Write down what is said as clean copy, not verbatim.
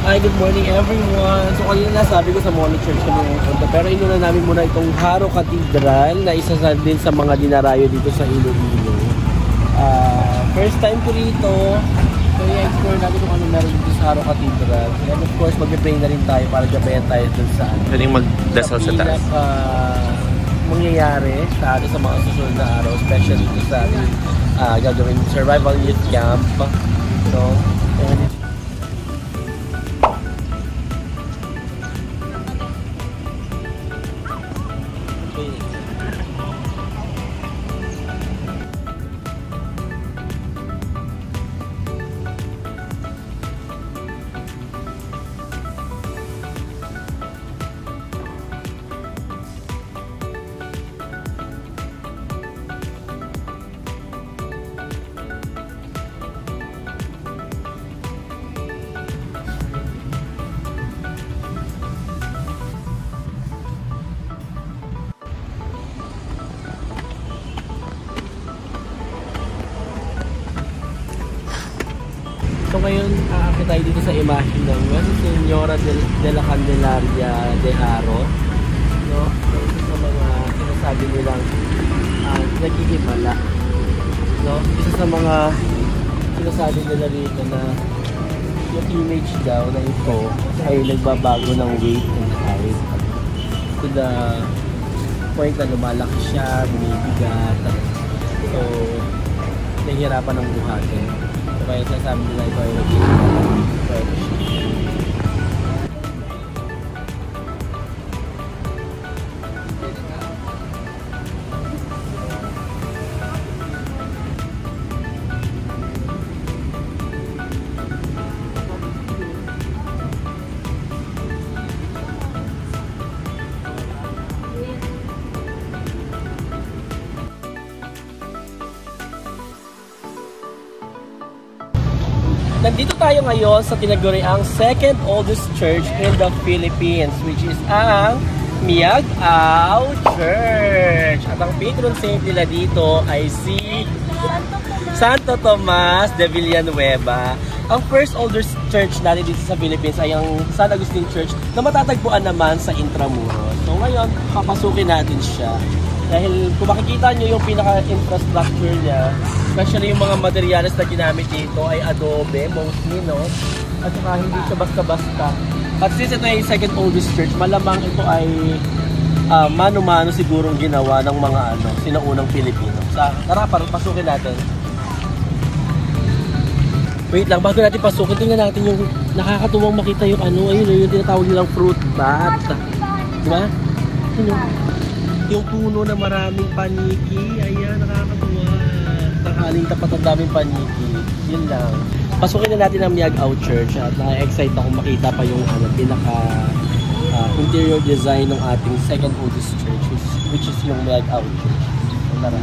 Hi, good morning everyone. So kanina nasabi ko sa Molo Church kami ng punta, pero inuna namin muna itong Haro Cathedral na isa din sa mga dinarayo dito sa Iloilo. First time ko rito, so i-explore natin kung ano meron dito sa Haro Cathedral. And of course, mag-pray na rin tayo para gabayan tayo dun sa pwedeng magdasal sa taas. Mangyayari sa atin sa mga susunod na araw, especially dito sa ating gagawin survival youth camp. So, and so ngayon, aakit tayo dito sa imahe ng Señora de la Candelaria de Haro. No? So, ito sa mga sinasabi nilang nagigimala. No? Isa sa mga sinasabi nila rito na yung image daw na ito ay nagbabago ng weight and height. To the point na lumalaki siya, bumibigat. So, nahihirapan ng buhatin. Kaya sasabi nila ito ay Nandito tayo ngayon sa tinaguriang second oldest church in the Philippines, which is ang Miag-Ao Church. At ang patron saint nila dito ay si Santo Tomas de Villanueva. Ang first oldest church natin dito sa Philippines ay ang San Agustin Church na matatagpuan naman sa Intramuros. So ngayon, papasukin natin siya. Dahil kung makikita nyo yung pinaka-infrastructure niya, especially yung mga materials na ginamit dito ay adobe, mostly, no? At saka hindi siya basta-basta. At since ito ay second oldest church, malamang ito ay mano-mano sigurong ginawa ng mga sinaunang Pilipino. Tara, pasukin natin. Wait lang, bago natin pasukin, tingnan natin yung nakakatuwang makita yung ayun, yung tinatawag nilang fruit bat. Diba? Yung puno na maraming paniki, ayan, nakakatuwa. Takaling tapat ang daming paniki. Yun lang. Pasukin na natin ang Miag-Ao Church at na-excite akong makita pa yung pinaka interior design ng ating second oldest church, which is yung Miag-Ao Church. So, tara.